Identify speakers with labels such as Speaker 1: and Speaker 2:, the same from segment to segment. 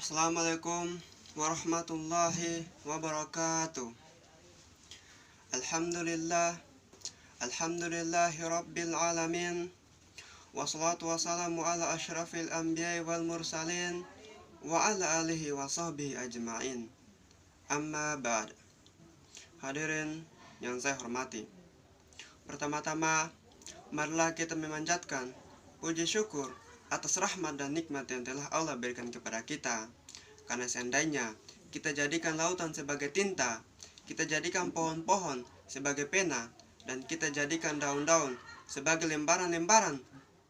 Speaker 1: Assalamualaikum warahmatullahi wabarakatuh. Alhamdulillah, alhamdulillahi rabbil alamin. Wassalatu wassalamu ala asyrafil anbiya'i wal mursalin wa ala alihi wa sahbihi ajma'in. Amma ba'd. Hadirin yang saya hormati, pertama-tama marilah kita memanjatkan puji syukur atas rahmat dan nikmat yang telah Allah berikan kepada kita. Karena seandainya kita jadikan lautan sebagai tinta, kita jadikan pohon-pohon sebagai pena, dan kita jadikan daun-daun sebagai lembaran-lembaran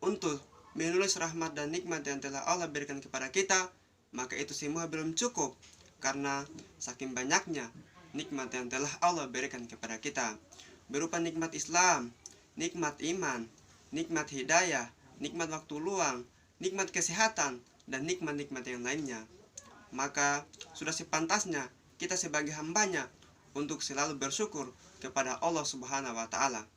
Speaker 1: untuk menulis rahmat dan nikmat yang telah Allah berikan kepada kita, maka itu semua belum cukup, karena saking banyaknya nikmat yang telah Allah berikan kepada kita, berupa nikmat Islam, nikmat iman, nikmat hidayah, nikmat waktu luang, nikmat kesehatan, dan nikmat-nikmat yang lainnya. Maka sudah sepantasnya kita sebagai hambanya untuk selalu bersyukur kepada Allah Subhanahu wa Ta'ala.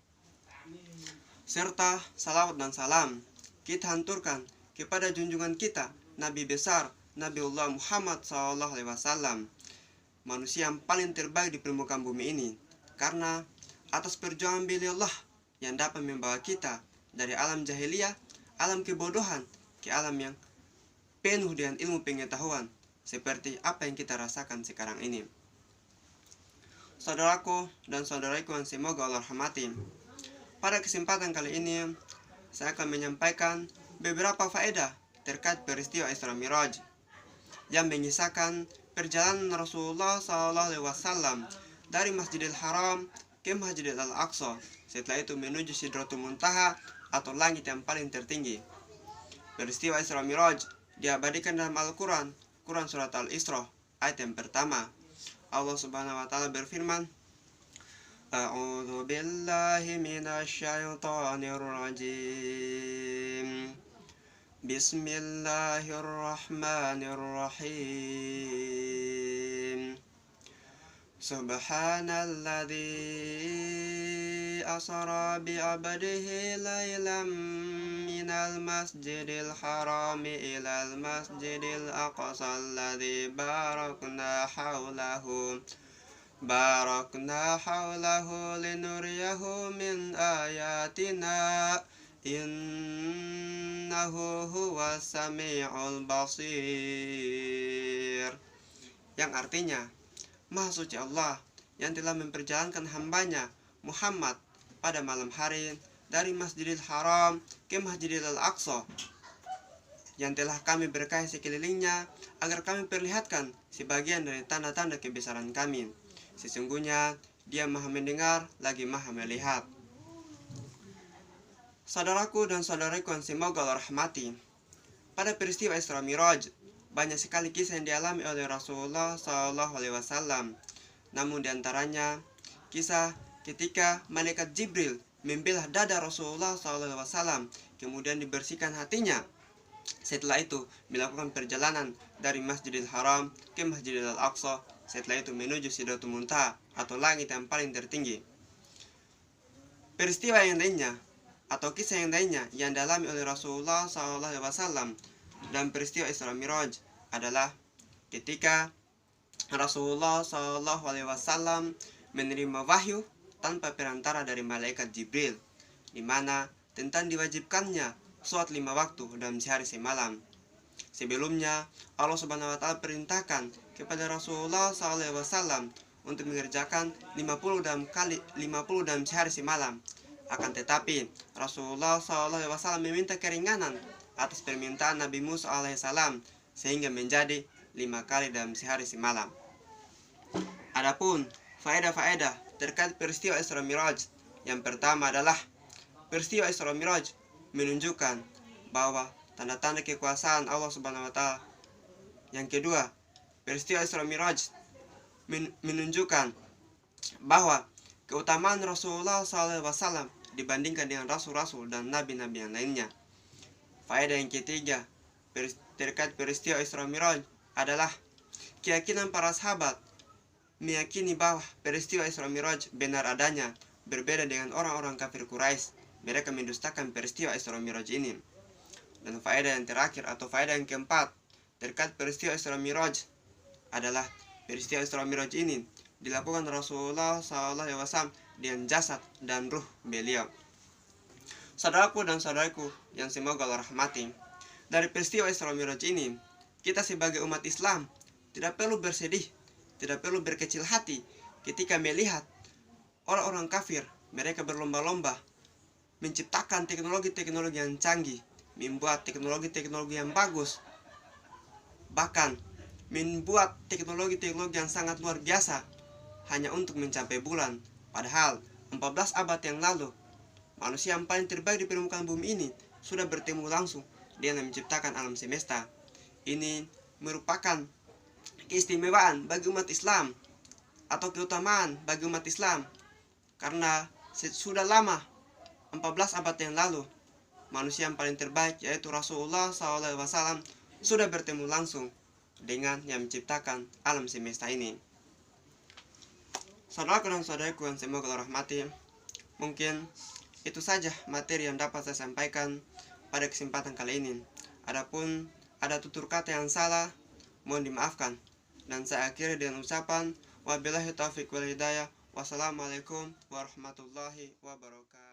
Speaker 1: Serta salawat dan salam kita hanturkan kepada junjungan kita, Nabi besar Nabiullah Muhammad SAW, manusia yang paling terbaik di permukaan bumi ini, karena atas perjuangan beliaulah yang dapat membawa kita dari alam jahiliyah, alam kebodohan, ke alam yang penuh dengan ilmu pengetahuan, seperti apa yang kita rasakan sekarang ini. Saudaraku dan saudariku yang semoga Allah rahmati, pada kesempatan kali ini saya akan menyampaikan beberapa faedah terkait peristiwa Isra Miraj yang mengisahkan perjalanan Rasulullah SAW dari Masjidil Haram ke Masjidil Al-Aqsa, setelah itu menuju Sidratul Muntaha atau langit yang paling tertinggi. Peristiwa Isra Miraj diabadikan dalam Al-Quran, Quran Surat Al-Isra, ayat yang pertama. Allah Subhanahu wa Ta'ala berfirman, A'udzu billahi minasy syaithanir rajim. Bismillahirrahmanirrahim. Subhanalladzi asra bi'abdihi laylam minal masjidil harami ilal masjidil aqsa alladzi barakna hawlahu linuriyahu min ayatina innahu huwas sami'ul basir. Yang artinya, Maha suci Allah yang telah memperjalankan hambanya Muhammad pada malam hari dari Masjidil Haram ke Masjidil Al-Aqsa, yang telah kami berkahi sekelilingnya agar kami perlihatkan sebagian dari tanda-tanda kebesaran kami. Sesungguhnya Dia Maha mendengar lagi Maha melihat. Saudaraku dan saudariku yang semoga Allah rahmati, pada peristiwa Isra Miraj banyak sekali kisah yang dialami oleh Rasulullah SAW. Namun diantaranya kisah ketika malaikat Jibril membelah dada Rasulullah SAW, kemudian dibersihkan hatinya. Setelah itu melakukan perjalanan dari Masjidil Haram ke Masjidil Al-Aqsa, setelah itu menuju Sidratul Muntaha atau langit yang paling tertinggi. Peristiwa yang lainnya atau kisah yang lainnya yang dialami oleh Rasulullah SAW dan peristiwa Isra Miraj adalah ketika Rasulullah SAW menerima wahyu tanpa perantara dari malaikat Jibril, di mana tentang diwajibkannya sholat 5 waktu dalam sehari semalam. Sebelumnya Allah Subhanahu wa Ta'ala perintahkan kepada Rasulullah SAW untuk mengerjakan 50 dalam sehari semalam. Akan tetapi Rasulullah SAW meminta keringanan atas permintaan Nabi Musa alaihissalam, sehingga menjadi 5 kali dalam sehari semalam. Adapun faedah-faedah terkait peristiwa Isra Miraj, yang pertama adalah peristiwa Isra Miraj menunjukkan bahwa tanda-tanda kekuasaan Allah Subhanahu wa Ta'ala. Yang kedua, peristiwa Isra Miraj menunjukkan bahwa keutamaan Rasulullah SAW dibandingkan dengan rasul-rasul dan nabi-nabi yang lainnya. Faedah yang ketiga terkait peristiwa Isra Miraj adalah keyakinan para sahabat meyakini bahwa peristiwa Isra Miraj benar adanya, berbeda dengan orang-orang kafir Quraisy. Mereka mendustakan peristiwa Isra Miraj ini. Dan faedah yang terakhir atau faedah yang keempat terkait peristiwa Isra Miraj adalah peristiwa Isra Miraj ini dilakukan Rasulullah SAW dengan jasad dan ruh beliau. Saudaraku dan saudaraku yang semoga Allah rahmati, dari peristiwa Isra Miraj ini, kita sebagai umat Islam tidak perlu bersedih, tidak perlu berkecil hati ketika melihat orang-orang kafir, mereka berlomba-lomba menciptakan teknologi-teknologi yang canggih, membuat teknologi-teknologi yang bagus, bahkan membuat teknologi-teknologi yang sangat luar biasa hanya untuk mencapai bulan. Padahal 14 abad yang lalu, manusia yang paling terbaik di permukaan bumi ini sudah bertemu langsung dengan menciptakan alam semesta. Ini merupakan keistimewaan bagi umat Islam atau keutamaan bagi umat Islam, karena sudah lama 14 abad yang lalu manusia yang paling terbaik yaitu Rasulullah SAW sudah bertemu langsung dengan yang menciptakan alam semesta ini. Saudaraku dan saudaraku yang semoga Allah rahmati, mungkin itu saja materi yang dapat saya sampaikan pada kesempatan kali ini. Adapun ada tutur kata yang salah, mohon dimaafkan. Dan saya akhiri dengan ucapan wabillahi taufiq wal hidayah. Wassalamualaikum warahmatullahi wabarakatuh.